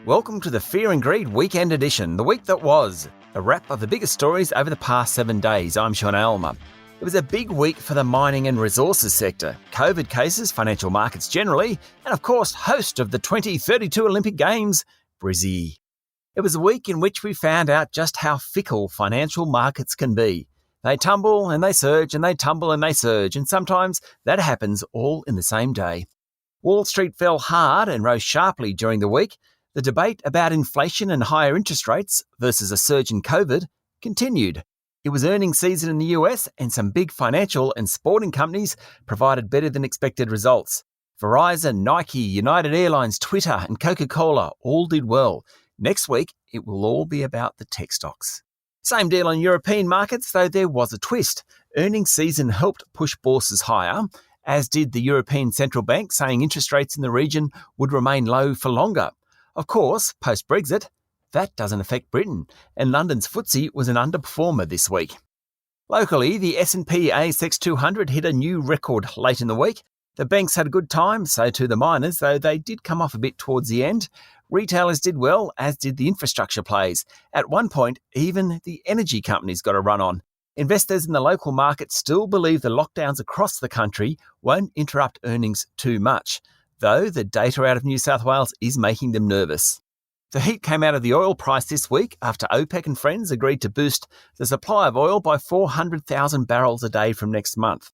Welcome to the Fear and Greed Weekend Edition, the week that was. A wrap of the biggest stories over the past 7 days. I'm Sean Aylmer. It was a big week for the mining and resources sector, COVID cases, financial markets generally, and of course, host of the 2032 Olympic Games, Brizzy. It was a week in which we found out just how fickle financial markets can be. They tumble and they surge and they tumble and they surge, and sometimes that happens all in the same day. Wall Street fell hard and rose sharply during the week. The debate about inflation and higher interest rates versus a surge in COVID continued. It was earnings season in the US, and some big financial and sporting companies provided better than expected results. Verizon, Nike, United Airlines, Twitter and Coca-Cola all did well. Next week, it will all be about the tech stocks. Same deal on European markets, though there was a twist. Earnings season helped push bourses higher, as did the European Central Bank, saying interest rates in the region would remain low for longer. Of course, post-Brexit, that doesn't affect Britain, and London's FTSE was an underperformer this week. Locally, the S&P ASX 200 hit a new record late in the week. The banks had a good time, so too the miners, though they did come off a bit towards the end. Retailers did well, as did the infrastructure plays. At one point, even the energy companies got a run on. Investors in the local market still believe the lockdowns across the country won't interrupt earnings too much, though the data out of New South Wales is making them nervous. The heat came out of the oil price this week after OPEC and friends agreed to boost the supply of oil by 400,000 barrels a day from next month.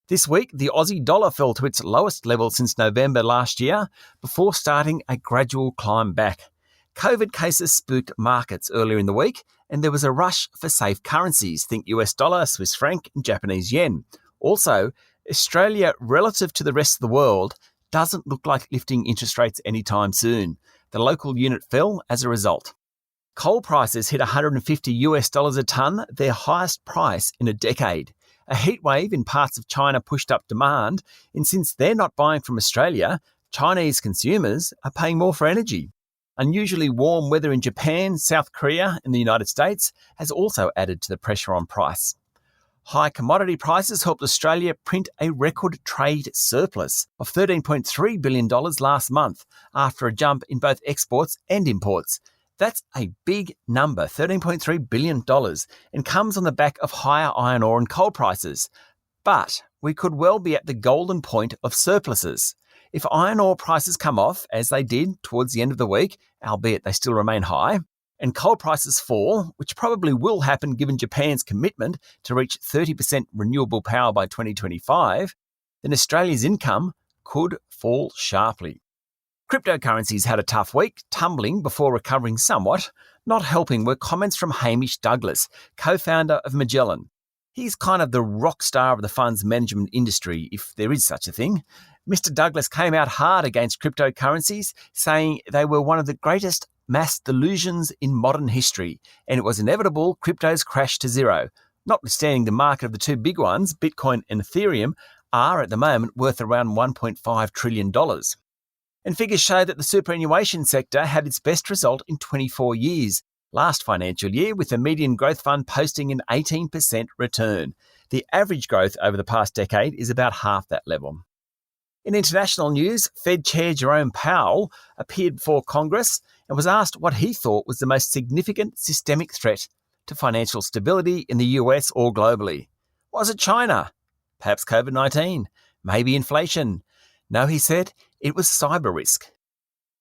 This week, the Aussie dollar fell to its lowest level since November last year, before starting a gradual climb back. COVID cases spooked markets earlier in the week, and there was a rush for safe currencies, think US dollar, Swiss franc and Japanese yen. Also, Australia, relative to the rest of the world, doesn't look like lifting interest rates anytime soon. The local unit fell as a result. Coal prices hit $150 a tonne, their highest price in a decade. A heatwave in parts of China pushed up demand, and since they're not buying from Australia, Chinese consumers are paying more for energy. Unusually warm weather in Japan, South Korea and the United States has also added to the pressure on price. High commodity prices helped Australia print a record trade surplus of $13.3 billion last month, after a jump in both exports and imports. That's a big number, $13.3 billion, and comes on the back of higher iron ore and coal prices. But we could well be at the golden point of surpluses. If iron ore prices come off, as they did towards the end of the week, albeit they still remain high, and coal prices fall, which probably will happen given Japan's commitment to reach 30% renewable power by 2025, then Australia's income could fall sharply. Cryptocurrencies had a tough week, tumbling before recovering somewhat. Not helping were comments from Hamish Douglass, co-founder of Magellan. He's kind of the rock star of the funds management industry, if there is such a thing. Mr. Douglass came out hard against cryptocurrencies, saying they were one of the greatest mass delusions in modern history, and it was inevitable cryptos crashed to zero. Notwithstanding the market of the two big ones, Bitcoin and Ethereum, are at the moment worth around $1.5 trillion. And figures show that the superannuation sector had its best result in 24 years, last financial year, with the median growth fund posting an 18% return. The average growth over the past decade is about half that level. In international news, Fed Chair Jerome Powell appeared before Congress and was asked what he thought was the most significant systemic threat to financial stability in the US or globally. Was it China? Perhaps COVID-19? Maybe inflation? No, he said, it was cyber risk.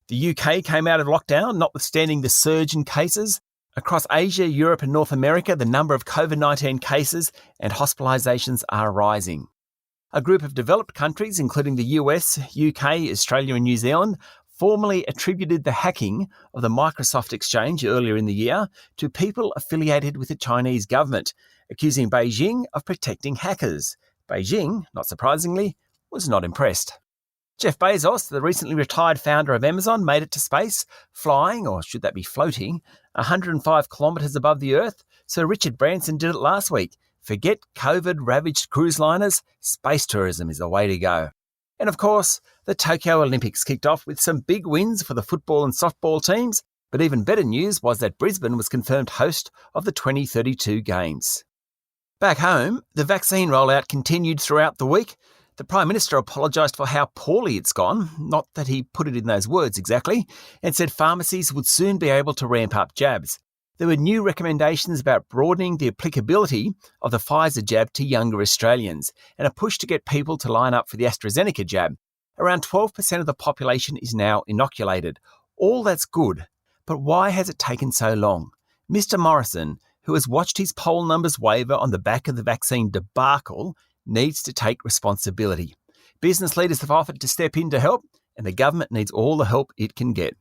The UK came out of lockdown, notwithstanding the surge in cases. Across Asia, Europe and North America, the number of COVID-19 cases and hospitalisations are rising. A group of developed countries, including the US, UK, Australia and New Zealand, formally attributed the hacking of the Microsoft exchange earlier in the year to people affiliated with the Chinese government, accusing Beijing of protecting hackers. Beijing, not surprisingly, was not impressed. Jeff Bezos, the recently retired founder of Amazon, made it to space, flying, or should that be floating, 105 kilometres above the Earth. Sir Richard Branson did it last week. Forget COVID-ravaged cruise liners, space tourism is the way to go. And of course, the Tokyo Olympics kicked off with some big wins for the football and softball teams, but even better news was that Brisbane was confirmed host of the 2032 Games. Back home, the vaccine rollout continued throughout the week. The Prime Minister apologised for how poorly it's gone, not that he put it in those words exactly, and said pharmacies would soon be able to ramp up jabs. There were new recommendations about broadening the applicability of the Pfizer jab to younger Australians and a push to get people to line up for the AstraZeneca jab. Around 12% of the population is now inoculated. All that's good, but why has it taken so long? Mr Morrison, who has watched his poll numbers waver on the back of the vaccine debacle, needs to take responsibility. Business leaders have offered to step in to help, and the government needs all the help it can get.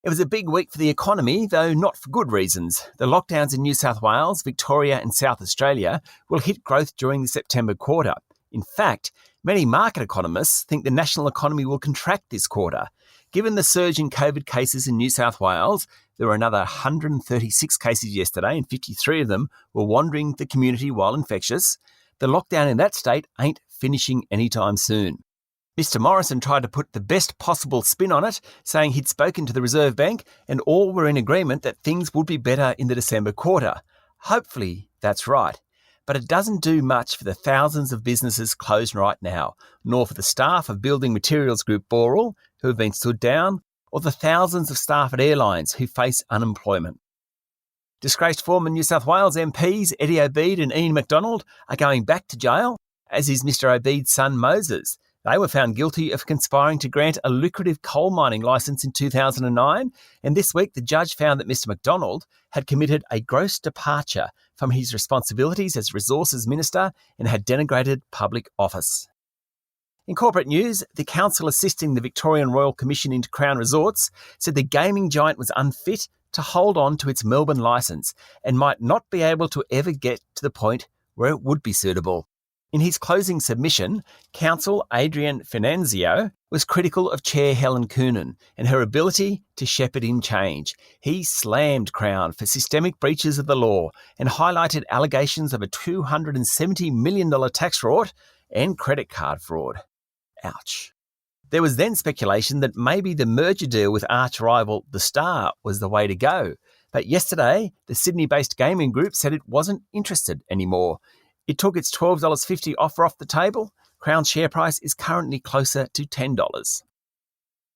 It was a big week for the economy, though not for good reasons. The lockdowns in New South Wales, Victoria and South Australia will hit growth during the September quarter. In fact, many market economists think the national economy will contract this quarter. Given the surge in COVID cases in New South Wales, there were another 136 cases yesterday and 53 of them were wandering the community while infectious. The lockdown in that state ain't finishing anytime soon. Mr Morrison tried to put the best possible spin on it, saying he'd spoken to the Reserve Bank and all were in agreement that things would be better in the December quarter. Hopefully that's right. But it doesn't do much for the thousands of businesses closed right now, nor for the staff of Building Materials Group Boral, who have been stood down, or the thousands of staff at airlines who face unemployment. Disgraced former New South Wales MPs Eddie Obeid and Ian MacDonald are going back to jail, as is Mr Obeid's son Moses. They were found guilty of conspiring to grant a lucrative coal mining licence in 2009, and this week the judge found that Mr MacDonald had committed a gross departure from his responsibilities as Resources Minister and had denigrated public office. In corporate news, the council assisting the Victorian Royal Commission into Crown Resorts said the gaming giant was unfit to hold on to its Melbourne licence and might not be able to ever get to the point where it would be suitable. In his closing submission, counsel Adrian Finanzio was critical of Chair Helen Coonan and her ability to shepherd in change. He slammed Crown for systemic breaches of the law and highlighted allegations of a $270 million tax fraud and credit card fraud. Ouch. There was then speculation that maybe the merger deal with arch rival The Star was the way to go. But yesterday, the Sydney-based gaming group said it wasn't interested anymore. It took its $12.50 offer off the table. Crown's share price is currently closer to $10.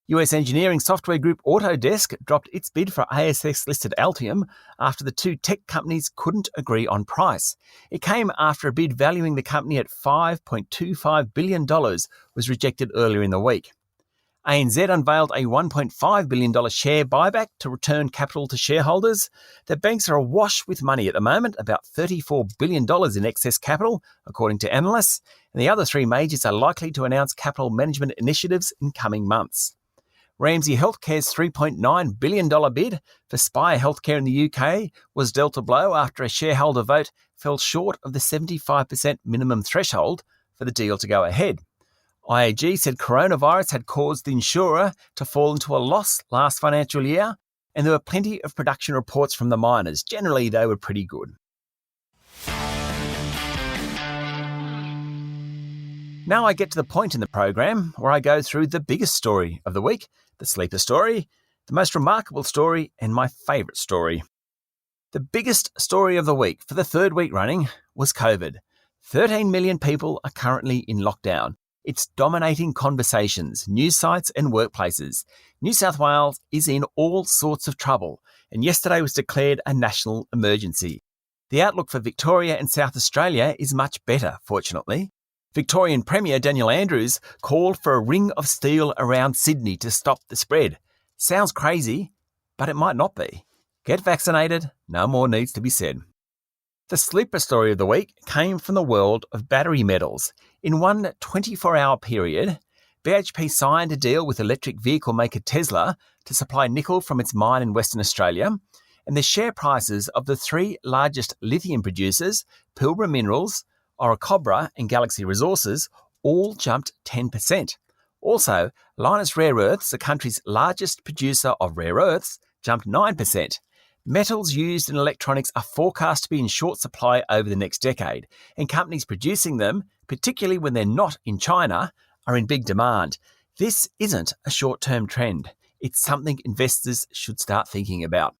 US engineering software group Autodesk dropped its bid for ASX-listed Altium after the two tech companies couldn't agree on price. It came after a bid valuing the company at $5.25 billion was rejected earlier in the week. ANZ unveiled a $1.5 billion share buyback to return capital to shareholders. The banks are awash with money at the moment, about $34 billion in excess capital, according to analysts, and the other three majors are likely to announce capital management initiatives in coming months. Ramsay Health Care's $3.9 billion bid for Spire Healthcare in the UK was dealt a blow after a shareholder vote fell short of the 75% minimum threshold for the deal to go ahead. IAG said coronavirus had caused the insurer to fall into a loss last financial year, and there were plenty of production reports from the miners. Generally, they were pretty good. Now I get to the point in the program where I go through the biggest story of the week, the sleeper story, the most remarkable story, and my favourite story. The biggest story of the week for the third week running was COVID. 13 million people are currently in lockdown. It's dominating conversations, news sites and workplaces. New South Wales is in all sorts of trouble, and yesterday was declared a national emergency. The outlook for Victoria and South Australia is much better, fortunately. Victorian Premier Daniel Andrews called for a ring of steel around Sydney to stop the spread. Sounds crazy, but it might not be. Get vaccinated, no more needs to be said. The sleeper story of the week came from the world of battery metals. In one 24-hour period, BHP signed a deal with electric vehicle maker Tesla to supply nickel from its mine in Western Australia, and the share prices of the three largest lithium producers, Pilbara Minerals, Orocobre and Galaxy Resources, all jumped 10%. Also, Lynas Rare Earths, the country's largest producer of rare earths, jumped 9%. Metals used in electronics are forecast to be in short supply over the next decade, and companies producing them, particularly when they're not in China, are in big demand. This isn't a short-term trend. It's something investors should start thinking about.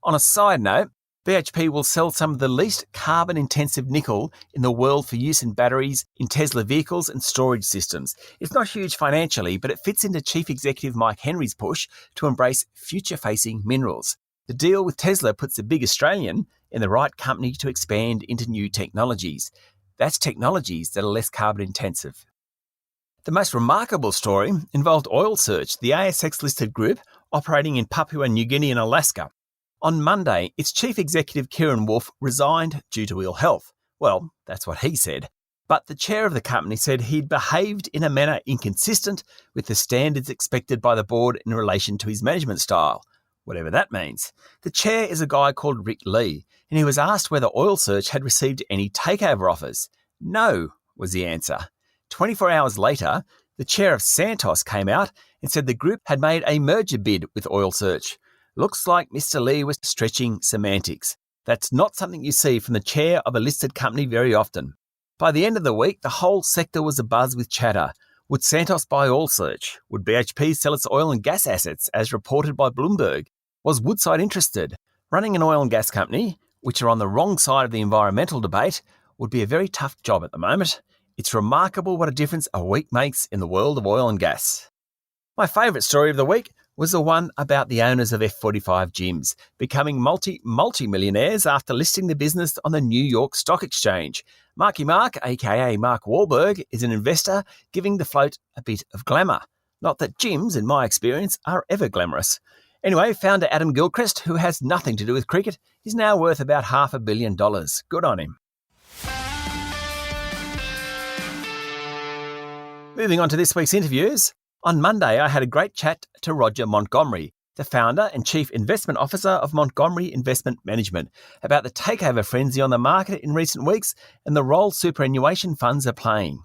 On a side note, BHP will sell some of the least carbon-intensive nickel in the world for use in batteries, in Tesla vehicles and storage systems. It's not huge financially, but it fits into Chief Executive Mike Henry's push to embrace future-facing minerals. The deal with Tesla puts the big Australian in the right company to expand into new technologies. That's technologies that are less carbon-intensive. The most remarkable story involved Oil Search, the ASX-listed group operating in Papua New Guinea and Alaska. On Monday, its chief executive, Kieran Wolfe, resigned due to ill health. Well, that's what he said. But the chair of the company said he'd behaved in a manner inconsistent with the standards expected by the board in relation to his management style, whatever that means. The chair is a guy called Rick Lee, and he was asked whether Oil Search had received any takeover offers. No, was the answer. 24 hours later, the chair of Santos came out and said the group had made a merger bid with Oil Search. Looks like Mr. Lee was stretching semantics. That's not something you see from the chair of a listed company very often. By the end of the week, the whole sector was abuzz with chatter. Would Santos buy Oil Search? Would BHP sell its oil and gas assets, as reported by Bloomberg? Was Woodside interested? Running an oil and gas company, which are on the wrong side of the environmental debate, would be a very tough job at the moment. It's remarkable what a difference a week makes in the world of oil and gas. My favourite story of the week was the one about the owners of F45 gyms becoming multi-millionaires after listing the business on the New York Stock Exchange. Marky Mark, aka Mark Wahlberg, is an investor giving the float a bit of glamour. Not that gyms, in my experience, are ever glamorous. Anyway, founder Adam Gilchrist, who has nothing to do with cricket, is now worth about $500 million. Good on him. Moving on to this week's interviews. On Monday, I had a great chat to Roger Montgomery, the founder and chief investment officer of Montgomery Investment Management, about the takeover frenzy on the market in recent weeks and the role superannuation funds are playing.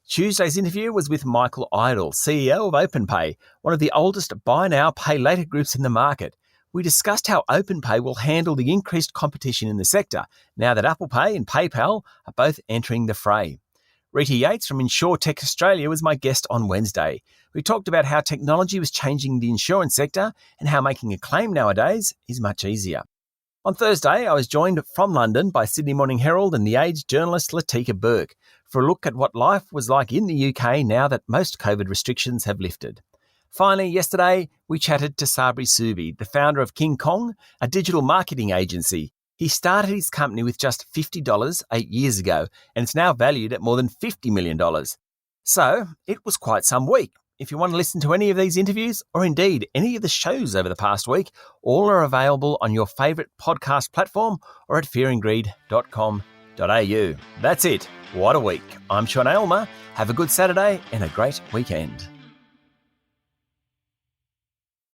Tuesday's interview was with Michael Idle, CEO of OpenPay, one of the oldest buy now, pay later groups in the market. We discussed how OpenPay will handle the increased competition in the sector now that Apple Pay and PayPal are both entering the fray. Rita Yates from InsurTech Australia was my guest on Wednesday. We talked about how technology was changing the insurance sector and how making a claim nowadays is much easier. On Thursday, I was joined from London by Sydney Morning Herald and The Age journalist Latika Burke for a look at what life was like in the UK now that most COVID restrictions have lifted. Finally, yesterday, we chatted to Sabri Subi, the founder of King Kong, a digital marketing agency. He started his company with just $50 8 years ago, and it's now valued at more than $50 million. So, it was quite some week. If you want to listen to any of these interviews, or indeed any of the shows over the past week, all are available on your favourite podcast platform or at fearandgreed.com.au. That's it. What a week. I'm Sean Aylmer. Have a good Saturday and a great weekend.